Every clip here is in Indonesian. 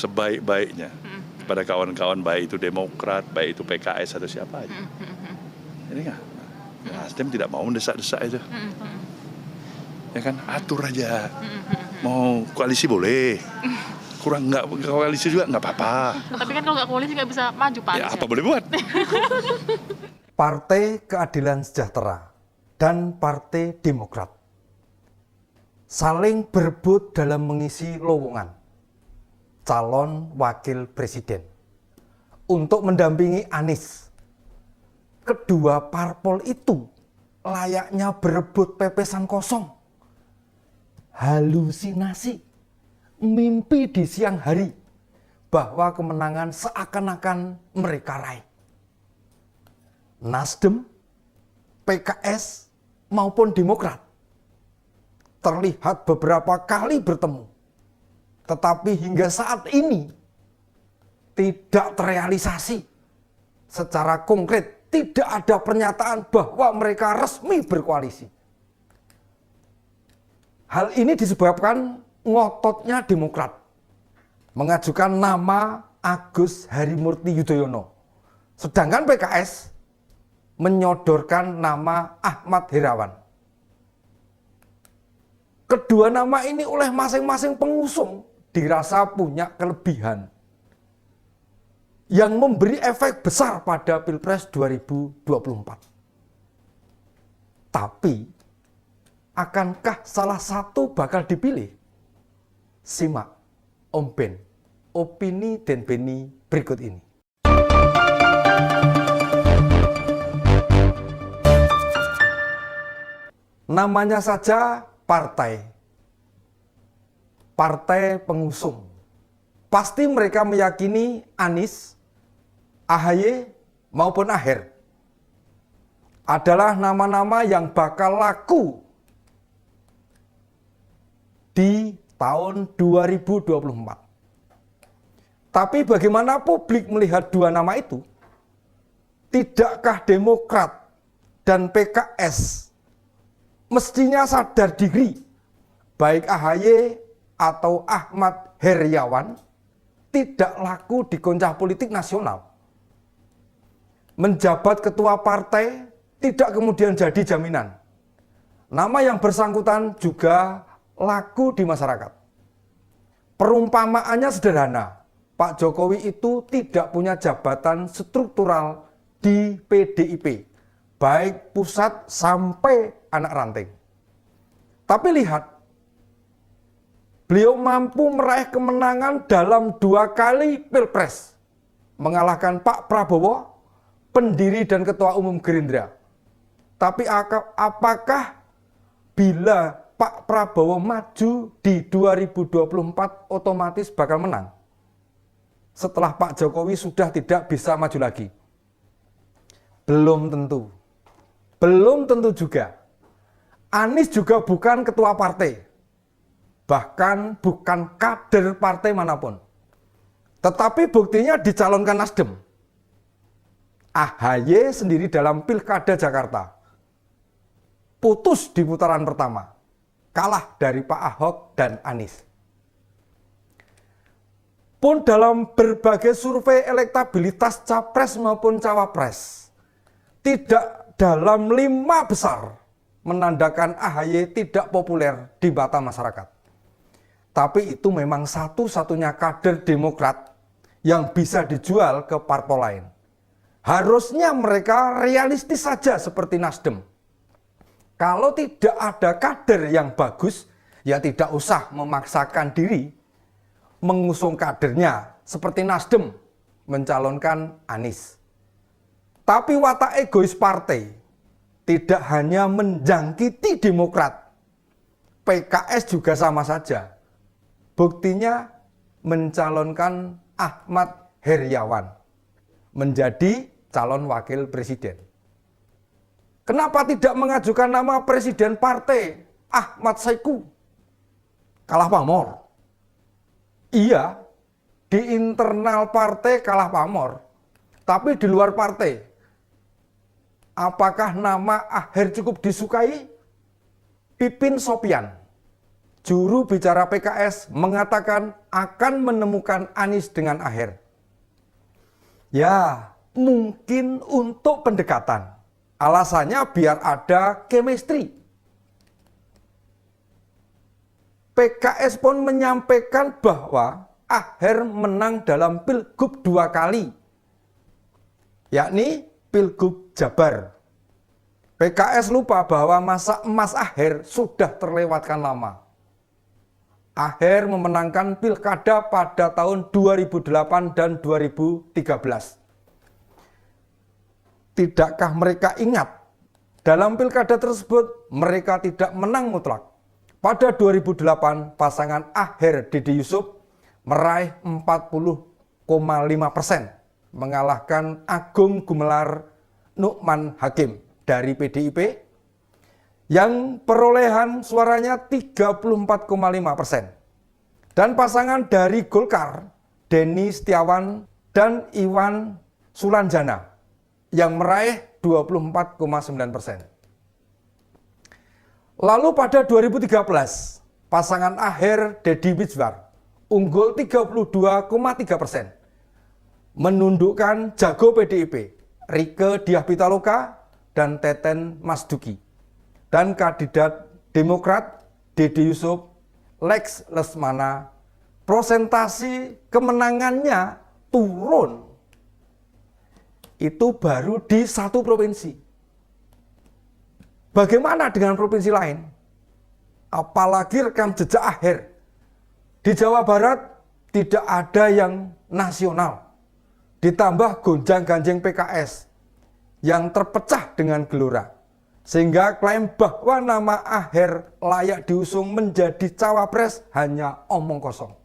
sebaik-baiknya kepada kawan-kawan, baik itu Demokrat, baik itu PKS atau siapa aja. Ini kan Nasdem tidak mau mendesak-desak itu. Ya kan, atur aja. Mau koalisi boleh, kurang nggak koalisi juga nggak apa-apa. Tapi kan kalau nggak koalisi nggak bisa maju, Pak. Ya apa boleh buat. Partai Keadilan Sejahtera dan Partai Demokrat saling berebut dalam mengisi lowongan calon wakil presiden untuk mendampingi Anies. Kedua parpol itu layaknya berebut pepesan kosong, halusinasi, mimpi di siang hari bahwa kemenangan seakan-akan mereka raih. Nasdem, PKS maupun Demokrat terlihat beberapa kali bertemu, tetapi hingga saat ini tidak terrealisasi secara konkret. Tidak ada pernyataan bahwa mereka resmi berkoalisi. Hal ini disebabkan ngototnya Demokrat mengajukan nama Agus Harimurti Yudhoyono, sedangkan PKS menyodorkan nama Ahmad Herawan. Kedua nama ini oleh masing-masing pengusung dirasa punya kelebihan yang memberi efek besar pada Pilpres 2024. Tapi, akankah salah satu bakal dipilih? Simak Om Ben, opini dan Beni berikut ini. Namanya saja partai pengusung. Pasti mereka meyakini Anies, AHY maupun Aher adalah nama-nama yang bakal laku di tahun 2024. Tapi bagaimana publik melihat dua nama itu? Tidakkah Demokrat dan PKS mestinya sadar diri, baik AHY atau Ahmad Heriawan tidak laku di kancah politik nasional? Menjabat ketua partai tidak kemudian jadi jaminan. Nama yang bersangkutan juga laku di masyarakat. Perumpamaannya sederhana, Pak Jokowi itu tidak punya jabatan struktural di PDIP, baik pusat sampai anak ranting. Tapi lihat, beliau mampu meraih kemenangan dalam 2 kali Pilpres, mengalahkan Pak Prabowo, pendiri dan ketua umum Gerindra. Tapi apakah bila Pak Prabowo maju di 2024 otomatis bakal menang? Setelah Pak Jokowi sudah tidak bisa maju lagi? Belum tentu. Belum tentu juga. Anies juga bukan ketua partai, bahkan bukan kader partai manapun. Tetapi buktinya dicalonkan Nasdem. AHY sendiri dalam Pilkada Jakarta putus di putaran pertama, kalah dari Pak Ahok dan Anies. Pun dalam berbagai survei elektabilitas capres maupun cawapres, tidak dalam 5 besar menandakan AHY tidak populer di mata masyarakat. Tapi itu memang satu-satunya kader Demokrat yang bisa dijual ke parpol lain. Harusnya mereka realistis saja seperti Nasdem. Kalau tidak ada kader yang bagus, ya tidak usah memaksakan diri mengusung kadernya seperti Nasdem mencalonkan Anies. Tapi watak egois partai tidak hanya menjangkiti Demokrat, PKS juga sama saja. Buktinya mencalonkan Ahmad Heriawan menjadi calon wakil presiden. Kenapa tidak mengajukan nama presiden partai Ahmad Saiku? Kalah pamor. Iya, di internal partai kalah pamor. Tapi di luar partai, apakah nama Aher cukup disukai? Pipin Sopian juru bicara PKS mengatakan akan menemukan Anies dengan Aher. Ya, mungkin untuk pendekatan. Alasannya biar ada chemistry. PKS pun menyampaikan bahwa Aher menang dalam Pilgub 2 kali, yakni Pilgub Jabar. PKS lupa bahwa masa emas Aher sudah terlewatkan lama. Aher memenangkan pilkada pada tahun 2008 dan 2013. Tidakkah mereka ingat, dalam pilkada tersebut mereka tidak menang mutlak. Pada 2008, pasangan Aher Dede Yusuf meraih 40,5%, mengalahkan Agung Gumelar Nukman Hakim dari PDIP, yang perolehan suaranya 34,5%. Dan pasangan dari Golkar, Denny Setiawan dan Iwan Sulanjana, yang meraih 24,9%. Lalu pada 2013, pasangan Aher Deddy Mizwar unggul 32,3%, menundukkan jago PDIP Rieke Diah Pitaloka dan Teten Mas Duki, dan kandidat Demokrat Dede Yusuf Lex Lesmana. Prosentasi kemenangannya turun. Itu baru di satu provinsi. Bagaimana dengan provinsi lain? Apalagi rekam jejak Aher. Di Jawa Barat tidak ada yang nasional. Ditambah gonjang-ganjing PKS yang terpecah dengan gelora. Sehingga klaim bahwa nama Aher layak diusung menjadi cawapres hanya omong kosong.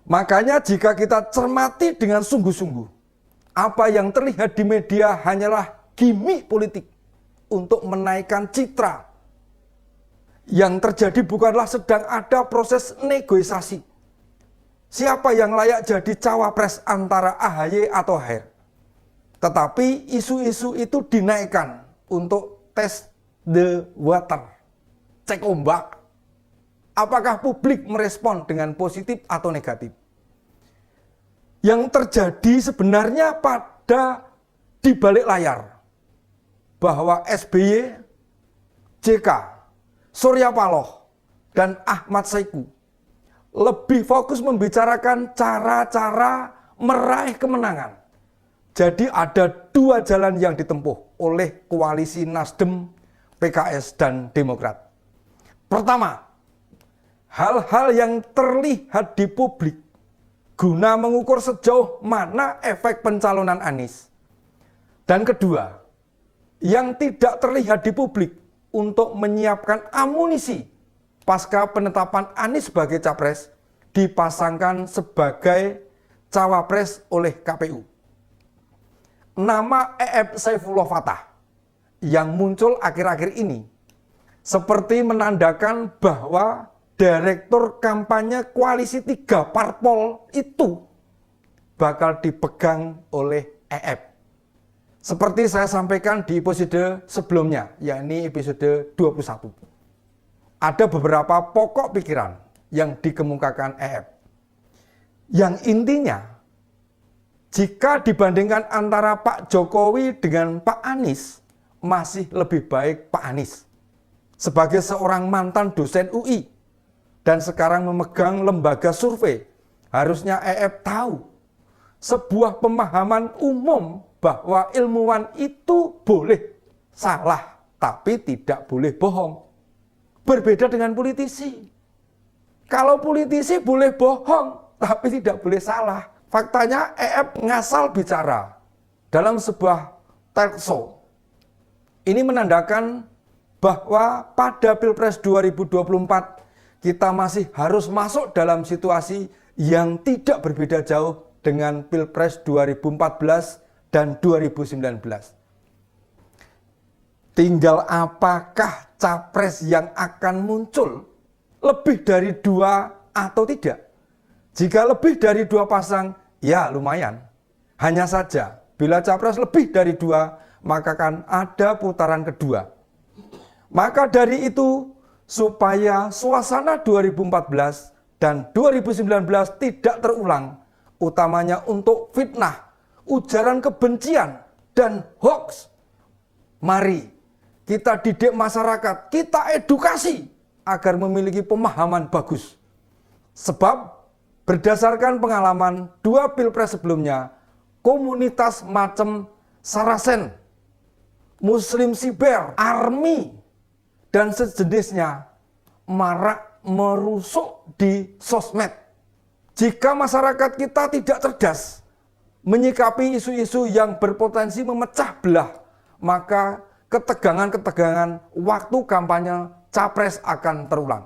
Makanya jika kita cermati dengan sungguh-sungguh, apa yang terlihat di media hanyalah gimmick politik untuk menaikkan citra. Yang terjadi bukanlah sedang ada proses negosiasi. Siapa yang layak jadi cawapres antara AHY atau Aher. Tetapi isu-isu itu dinaikkan untuk test the water. Cek ombak. Apakah publik merespon dengan positif atau negatif. Yang terjadi sebenarnya pada di balik layar. Bahwa SBY, JK, Surya Paloh, dan Ahmad Saiku lebih fokus membicarakan cara-cara meraih kemenangan. Jadi ada dua jalan yang ditempuh oleh koalisi Nasdem, PKS, dan Demokrat. Pertama, hal-hal yang terlihat di publik guna mengukur sejauh mana efek pencalonan Anies. Dan kedua, yang tidak terlihat di publik untuk menyiapkan amunisi pasca penetapan Anies sebagai capres dipasangkan sebagai cawapres oleh KPU. Nama Saifullah Fattah yang muncul akhir-akhir ini seperti menandakan bahwa direktur kampanye koalisi 3 parpol itu bakal dipegang oleh Seperti saya sampaikan di episode sebelumnya, yakni episode 21. Ada beberapa pokok pikiran yang dikemukakan Yang intinya, jika dibandingkan antara Pak Jokowi dengan Pak Anies, masih lebih baik Pak Anies. Sebagai seorang mantan dosen UI dan sekarang memegang lembaga survei, harusnya tahu sebuah pemahaman umum bahwa ilmuwan itu boleh salah, tapi tidak boleh bohong. Berbeda dengan politisi. Kalau politisi boleh bohong, tapi tidak boleh salah. Faktanya ngasal bicara dalam sebuah talk show. Ini menandakan bahwa pada Pilpres 2024 kita masih harus masuk dalam situasi yang tidak berbeda jauh dengan Pilpres 2014 dan 2019. Tinggal apakah capres yang akan muncul lebih dari 2 atau tidak. Jika lebih dari 2 pasang, ya lumayan. Hanya saja, bila capres lebih dari 2, maka akan ada putaran kedua. Maka dari itu, supaya suasana 2014 dan 2019 tidak terulang, utamanya untuk fitnah, ujaran kebencian, dan hoax. Mari kita didik masyarakat, kita edukasi agar memiliki pemahaman bagus. Sebab berdasarkan pengalaman 2 pilpres sebelumnya, komunitas macam Sarasen, Muslim Siber, Army, dan sejenisnya marak merusuk di sosmed. Jika masyarakat kita tidak cerdas menyikapi isu-isu yang berpotensi memecah belah, maka ketegangan-ketegangan waktu kampanye capres akan terulang.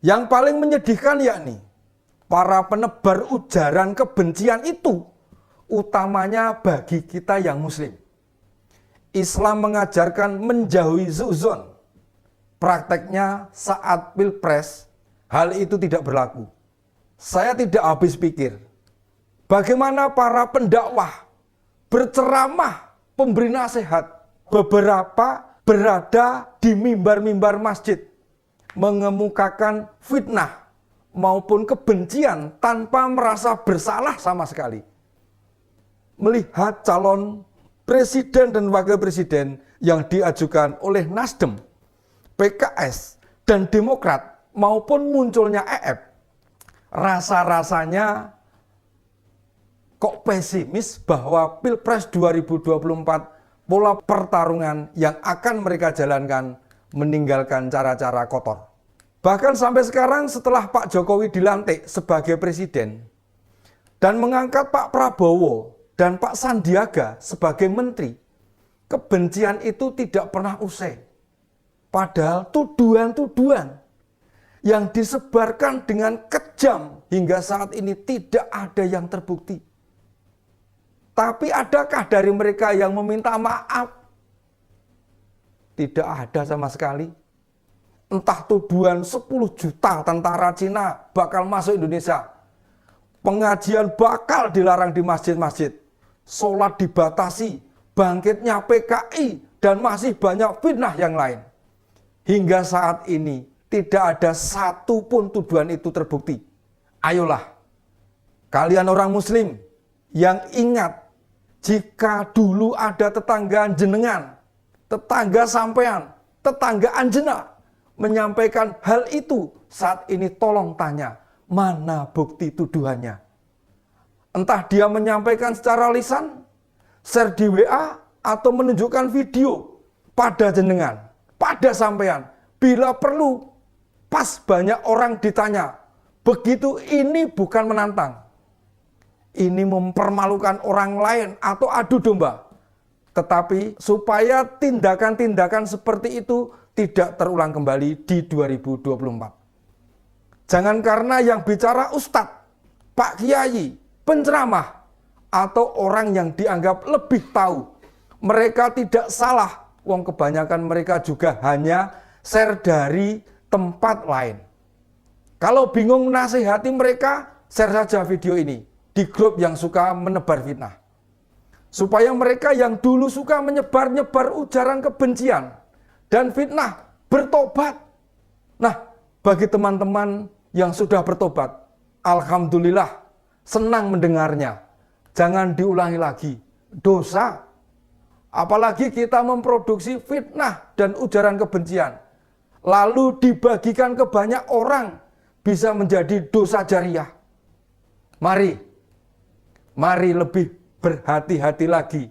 Yang paling menyedihkan yakni para penebar ujaran kebencian itu utamanya bagi kita yang muslim. Islam mengajarkan menjauhi suudzon. Prakteknya saat pilpres, hal itu tidak berlaku. Saya tidak habis pikir, bagaimana para pendakwah, berceramah, pemberi nasihat, beberapa berada di mimbar-mimbar masjid, mengemukakan fitnah maupun kebencian tanpa merasa bersalah sama sekali. Melihat calon presiden dan wakil presiden yang diajukan oleh Nasdem, PKS, dan Demokrat maupun munculnya EF, rasa-rasanya kok pesimis bahwa Pilpres 2024 pola pertarungan yang akan mereka jalankan meninggalkan cara-cara kotor. Bahkan sampai sekarang setelah Pak Jokowi dilantik sebagai presiden dan mengangkat Pak Prabowo dan Pak Sandiaga sebagai menteri, kebencian itu tidak pernah usai. Padahal tuduhan-tuduhan yang disebarkan dengan kejam hingga saat ini tidak ada yang terbukti. Tapi adakah dari mereka yang meminta maaf? Tidak ada sama sekali. Entah tuduhan 10 juta tentara Cina bakal masuk Indonesia, pengajian bakal dilarang di masjid-masjid, sholat dibatasi, bangkitnya PKI, dan masih banyak fitnah yang lain. Hingga saat ini tidak ada satu pun tuduhan itu terbukti. Ayolah, kalian orang muslim yang ingat, jika dulu ada tetangga jenengan, tetangga sampean, tetangga anjena menyampaikan hal itu, saat ini tolong tanya, mana bukti tuduhannya? Entah dia menyampaikan secara lisan, share di WA, atau menunjukkan video pada jenengan, pada sampean. Bila perlu, pas banyak orang ditanya, begitu ini bukan menantang. Ini mempermalukan orang lain atau adu domba. Tetapi supaya tindakan-tindakan seperti itu tidak terulang kembali di 2024. Jangan karena yang bicara ustadz, Pak Kiai, penceramah, atau orang yang dianggap lebih tahu. Mereka tidak salah, wong kebanyakan mereka juga hanya share dari tempat lain. Kalau bingung nasihati mereka, share saja video ini di grup yang suka menebar fitnah. Supaya mereka yang dulu suka menyebar-nyebar ujaran kebencian dan fitnah bertobat. Nah, bagi teman-teman yang sudah bertobat, alhamdulillah, senang mendengarnya. Jangan diulangi lagi, dosa. Apalagi kita memproduksi fitnah dan ujaran kebencian, lalu dibagikan ke banyak orang, bisa menjadi dosa jariah. Mari lebih berhati-hati lagi,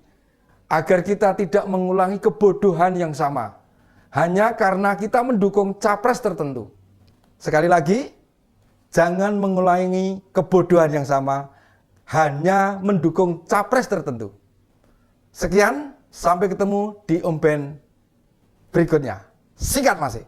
agar kita tidak mengulangi kebodohan yang sama, hanya karena kita mendukung capres tertentu. Sekali lagi, jangan mengulangi kebodohan yang sama, hanya mendukung capres tertentu. Sekian, sampai ketemu di Omben berikutnya. Singkat masih.